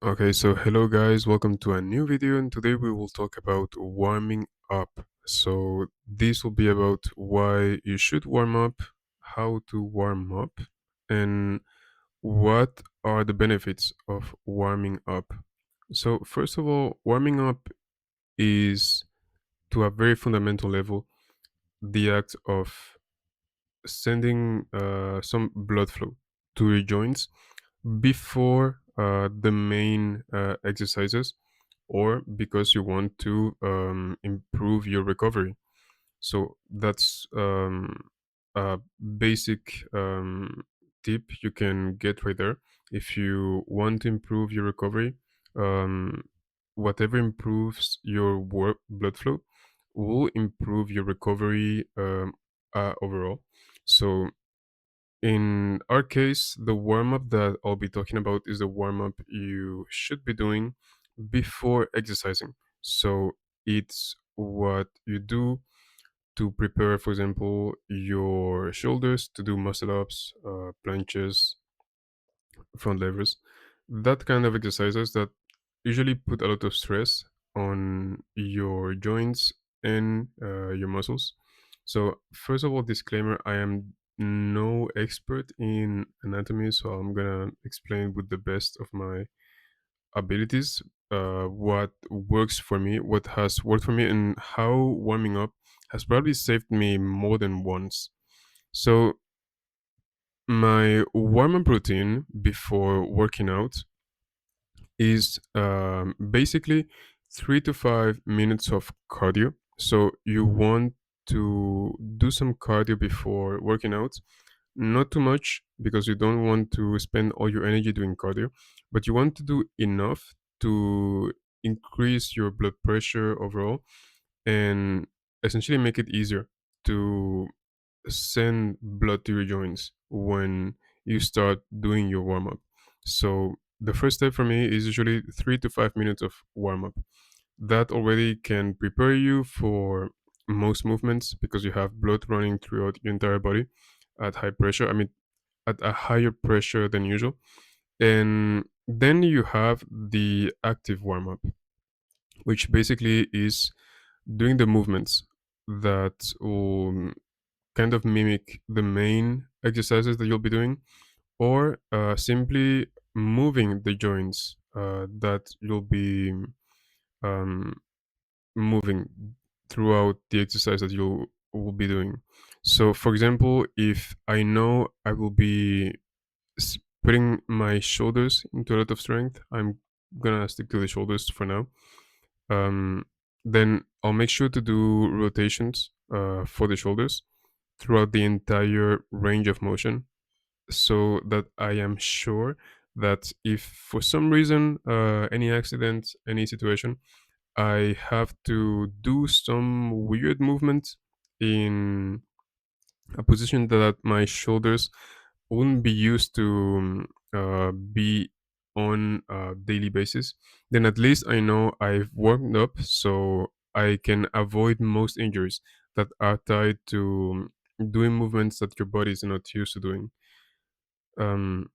Okay, so hello guys, welcome to a new video, and today we will talk about warming up. So this will be about why you should warm up, how to warm up, and what are the benefits of warming up. So first of all, warming up is, to a very fundamental level, the act of sending some blood flow to your joints before the main exercises, or because you want to improve your recovery. So that's a basic tip you can get right there. If you want to improve your recovery, um, whatever improves your blood flow will improve your recovery overall. So in our case, the warm up that I'll be talking about is the warm up you should be doing before exercising. So it's what you do to prepare, for example, your shoulders to do muscle ups, planches, front levers, that kind of exercises that usually put a lot of stress on your joints and your muscles. So, first of all, disclaimer, I am no expert in anatomy, so I'm gonna explain with the best of my abilities what works for me, what has worked for me, and how warming up has probably saved me more than once. So, my warm up routine before working out is basically 3 to 5 minutes of cardio. So you want to do some cardio before working out, not too much because you don't want to spend all your energy doing cardio, but you want to do enough to increase your blood pressure overall and essentially make it easier to send blood to your joints when you start doing your warm up. So the first step for me is usually 3 to 5 minutes of warm up. That already can prepare you for most movements because you have blood running throughout your entire body at high pressure. I mean, at a higher pressure than usual. And then you have the active warm up, which basically is doing the movements that will kind of mimic the main exercises that you'll be doing, or simply moving the joints that you'll be um, moving throughout the exercise that you will be doing. So, for example, if I know I will be putting my shoulders into a lot of strength, I'm gonna stick to the shoulders for now. Um, then I'll make sure to do rotations for the shoulders throughout the entire range of motion so that I am sure that if for some reason, any accident, any situation, I have to do some weird movement in a position that my shoulders wouldn't be used to be on a daily basis, then at least I know I've warmed up so I can avoid most injuries that are tied to doing movements that your body is not used to doing. Um,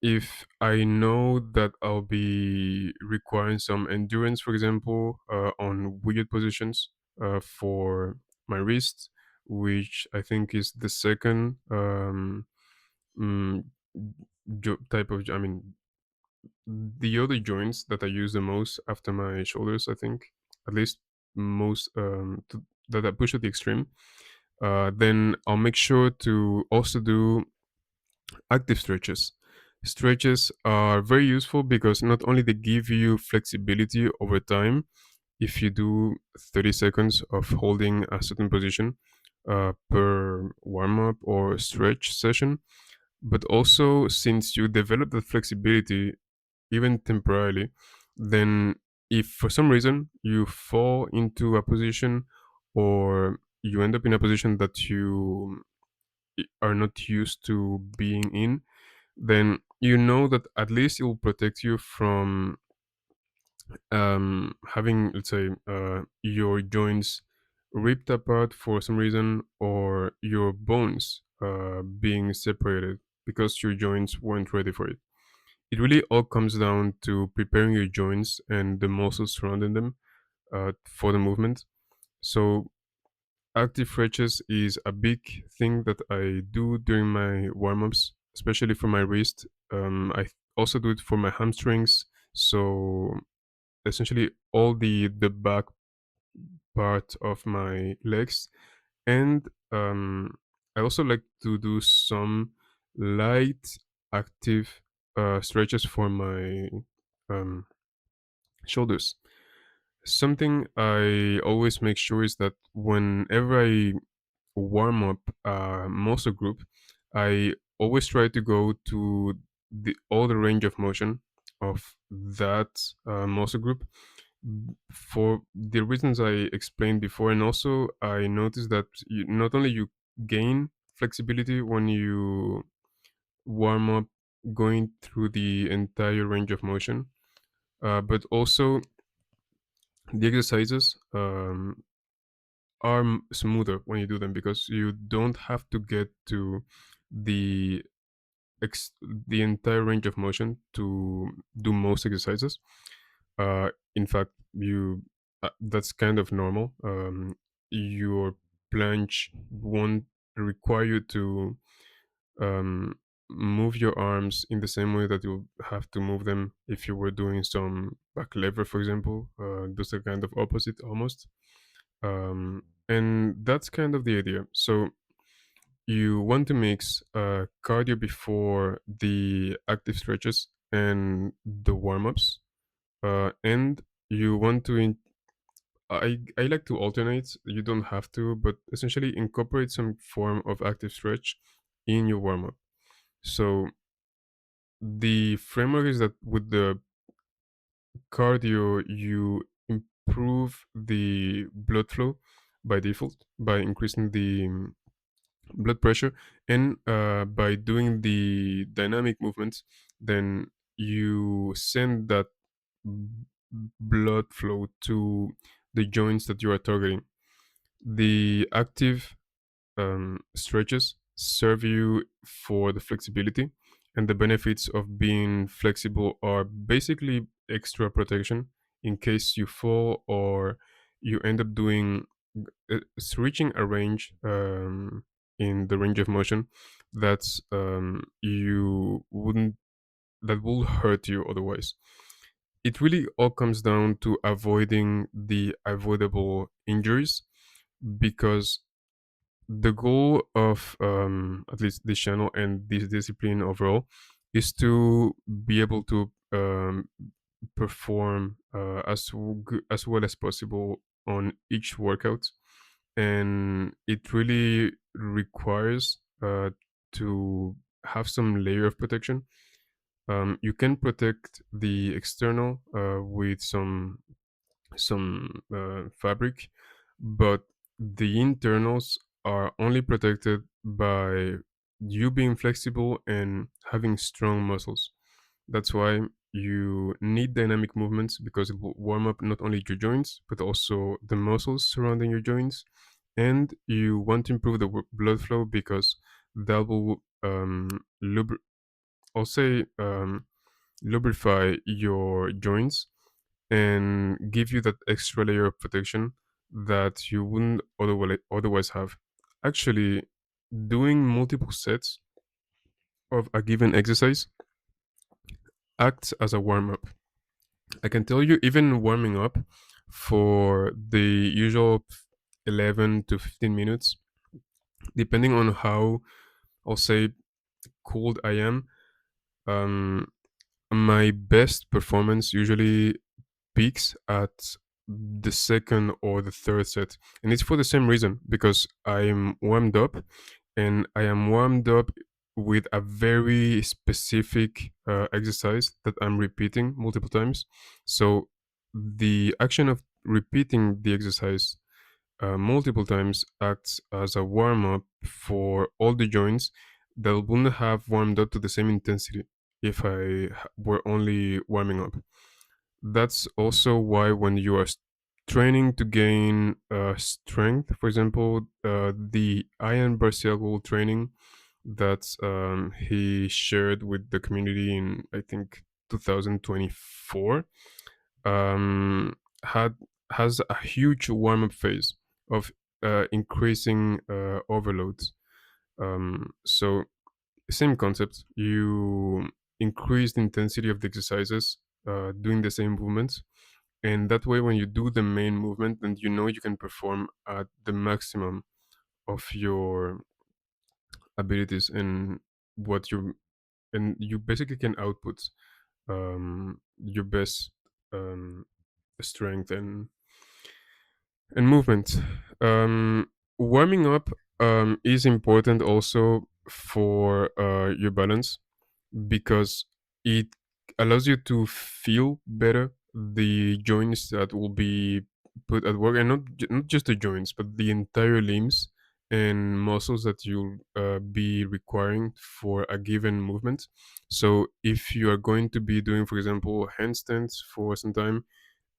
if I know that I'll be requiring some endurance, for example, on weird positions for my wrist, which I think is the second mm, type of, I mean, the other joints that I use the most after my shoulders, I think, at least most that I push at the extreme. Then I'll make sure to also do active stretches. Stretches are very useful because not only they give you flexibility over time, if you do 30 seconds of holding a certain position per warm up or stretch session, but also since you develop that flexibility even temporarily, then if for some reason you fall into a position or you end up in a position that you are not used to being in, then you know that at least it will protect you from having, let's say, your joints ripped apart for some reason or your bones being separated because your joints weren't ready for it. It really all comes down to preparing your joints and the muscles surrounding them for the movement. So active stretches is a big thing that I do during my warm-ups, especially for my wrist. I also do it for my hamstrings. So essentially all the back part of my legs. And I also like to do some light active stretches for my um, shoulders. Something I always make sure is that whenever I warm up muscle group, I always try to go to all the range of motion of that muscle group for the reasons I explained before. And also, I noticed that not only you gain flexibility when you warm up going through the entire range of motion, but also the exercises are smoother when you do them because you don't have to get to the the entire range of motion to do most exercises. In fact, you that's kind of normal. Your planche won't require you to um, move your arms in the same way that you have to move them if you were doing some back lever, for example. Those are kind of opposite almost. And that's kind of the idea. So you want to mix cardio before the active stretches and the warm-ups, and you want to I like to alternate. You don't have to, but essentially incorporate some form of active stretch in your warm-up. So the framework is that with the cardio you improve the blood flow by default by increasing the blood pressure, and by doing the dynamic movements then you send that b- blood flow to the joints that you are targeting. The active stretches serve you for the flexibility, and the benefits of being flexible are basically extra protection in case you fall or you end up doing reaching a range in the range of motion that's you wouldn't that will hurt you otherwise. It really all comes down to avoiding the avoidable injuries, because the goal of at least this channel and this discipline overall is to be able to perform as well as possible on each workout, and it really requires to have some layer of protection. You can protect the external with some fabric, but the internals are only protected by you being flexible and having strong muscles. That's why you need dynamic movements, because it will warm up not only your joints but also the muscles surrounding your joints. And you want to improve the blood flow because that will I'll say lubrify your joints and give you that extra layer of protection that you wouldn't otherwise have. Actually, doing multiple sets of a given exercise acts as a warm up. I can tell you, even warming up for the usual 11 to 15 minutes, depending on how I'll say cold I am, um, my best performance usually peaks at the second or the third set. And it's for the same reason, because I'm warmed up, and I am warmed up with a very specific exercise that I'm repeating multiple times. So the action of repeating the exercise multiple times acts as a warm up for all the joints that wouldn't have warmed up to the same intensity if I were only warming up. That's also why when you are training to gain strength, for example, the iron bar circle training that he shared with the community in, I think, 2024, um, had has a huge warm up phase of increasing overloads. So same concept. You increase the intensity of the exercises, doing the same movements, and that way, when you do the main movement, and you know you can perform at the maximum of your abilities and what you basically can output your best um, strength and movement. Warming up is important also for your balance, because it allows you to feel better the joints that will be put at work, and not just the joints but the entire limbs and muscles that you'll be requiring for a given movement. So if you are going to be doing, for example, handstands for some time,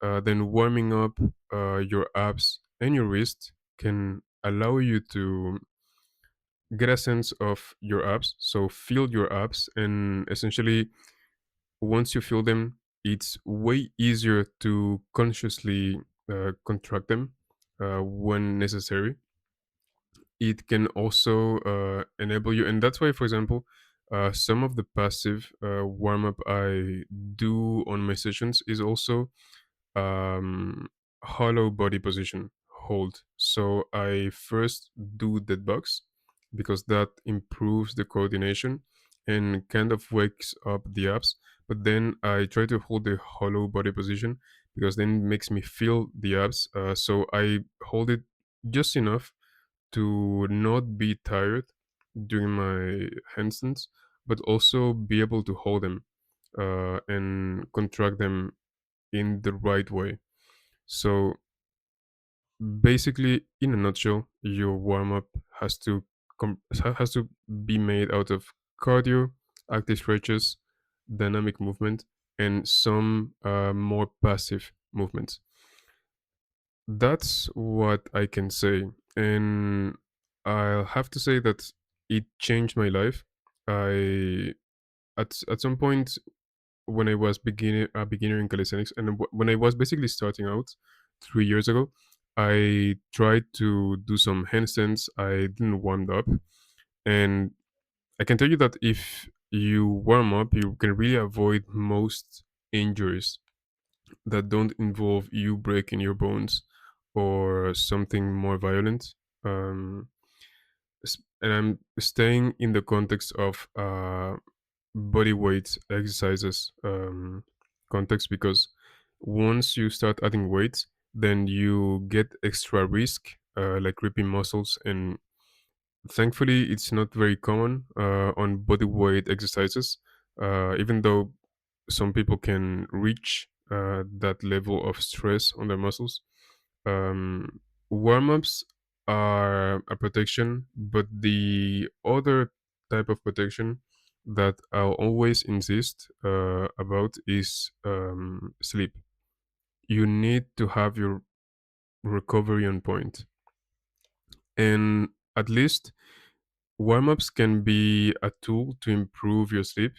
then warming up your abs and your wrist can allow you to get a sense of your abs. So feel your abs, and essentially, once you feel them, it's way easier to consciously contract them when necessary. It can also enable you, and that's why, for example, some of the passive warm up I do on my sessions is also hollow body position hold. So I first do dead box because that improves the coordination and kind of wakes up the abs. But then I try to hold the hollow body position because then it makes me feel the abs. So I hold it just enough to not be tired during my handstands, but also be able to hold them and contract them in the right way. So basically, in a nutshell, your warm up has to has to be made out of cardio, active stretches, dynamic movement, and some more passive movements. That's what I can say, and I'll have to say that it changed my life. I at some point when I was a beginner in calisthenics, and when I was basically starting out 3 years ago, I tried to do some handstands. I didn't warm up, and I can tell you that if you warm up, you can really avoid most injuries that don't involve you breaking your bones or something more violent. Um, and I'm staying in the context of body weight exercises context, because once you start adding weight, then you get extra risk, like gripping muscles, and thankfully it's not very common on body weight exercises, even though some people can reach that level of stress on their muscles. Warm-ups are a protection, but the other type of protection that I'll always insist about is sleep. You need to have your recovery on point, and at least warm-ups can be a tool to improve your sleep.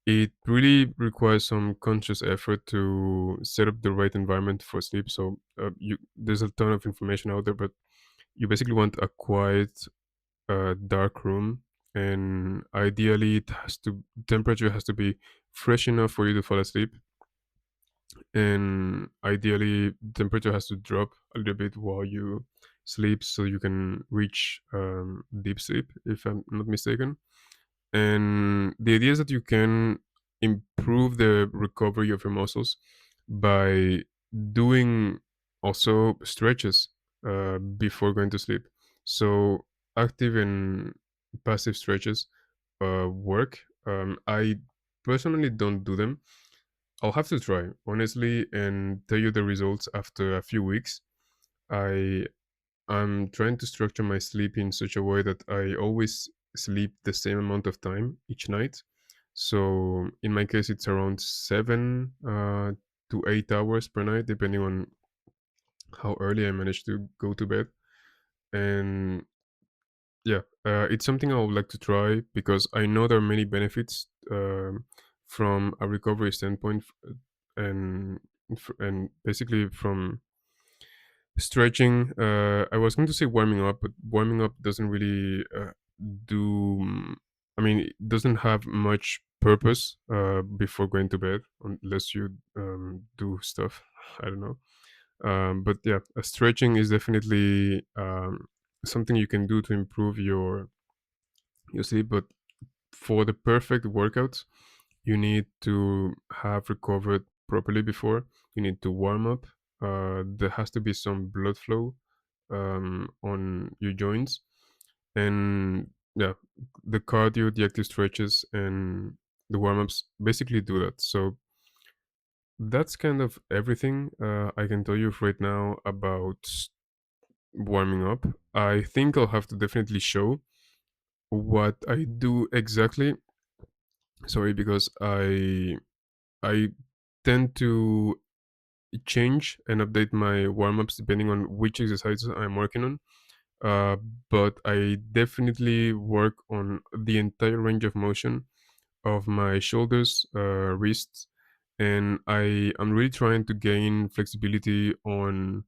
It really requires some conscious effort to set up the right environment for sleep. So there's a ton of information out there, but you basically want a quiet, dark room, and ideally, it has to temperature has to be fresh enough for you to fall asleep, and ideally, temperature has to drop a little bit while you sleep, so you can reach deep sleep, if I'm not mistaken. And the idea is that you can improve the recovery of your muscles by doing also stretches before going to sleep. So active and passive stretches work. I personally don't do them. I'll have to try honestly and tell you the results after a few weeks. I I'm trying to structure my sleep in such a way that I always sleep the same amount of time each night. So in my case, it's around 7 to 8 hours per night, depending on how early I manage to go to bed. And yeah, it's something I would like to try because I know there are many benefits from a recovery standpoint, and and basically from stretching. I was going to say warming up, but warming up doesn't really do. I mean, it doesn't have much purpose before going to bed unless you do stuff. I don't know. But yeah, stretching is definitely something you can do to improve your sleep. But for the perfect workouts, you need to have recovered properly before. You need to warm up. There has to be some blood flow on your joints, and yeah, the cardio, the active stretches, and the warm ups basically do that. So that's kind of everything I can tell you right now about warming up. I think I'll have to definitely show what I do exactly. Sorry, because I tend to change and update my warm ups depending on which exercises I'm working on. Uh, but I definitely work on the entire range of motion of my shoulders, wrists, and I am really trying to gain flexibility on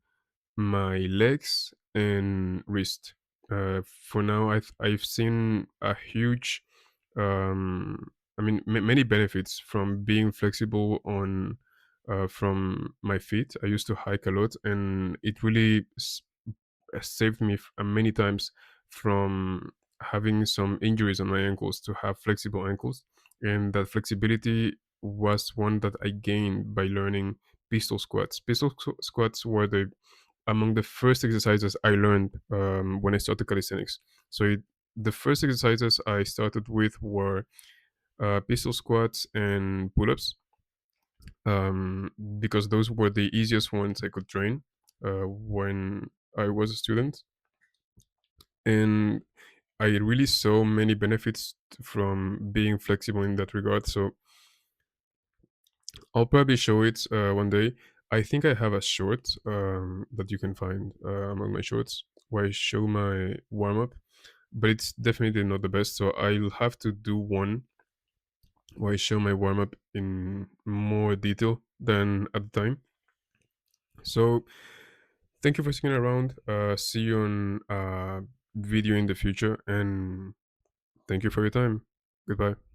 my legs and wrist. For now, I've seen a huge, I mean, many benefits from being flexible on from my feet. I used to hike a lot, and it really saved me many times from having some injuries on my ankles to have flexible ankles. And that flexibility was one that I gained by learning pistol squats. Squats were the among the first exercises I learned when I started calisthenics. So the first exercises I started with were pistol squats and pull-ups, because those were the easiest ones I could train when I was a student, and I really saw many benefits from being flexible in that regard. So I'll probably show it one day. I think I have a short that you can find among my shorts where I show my warm up, but it's definitely not the best. So I'll have to do one where I show my warm up in more detail than at the time. So thank you for sticking around. See you on video in the future, and thank you for your time. Goodbye.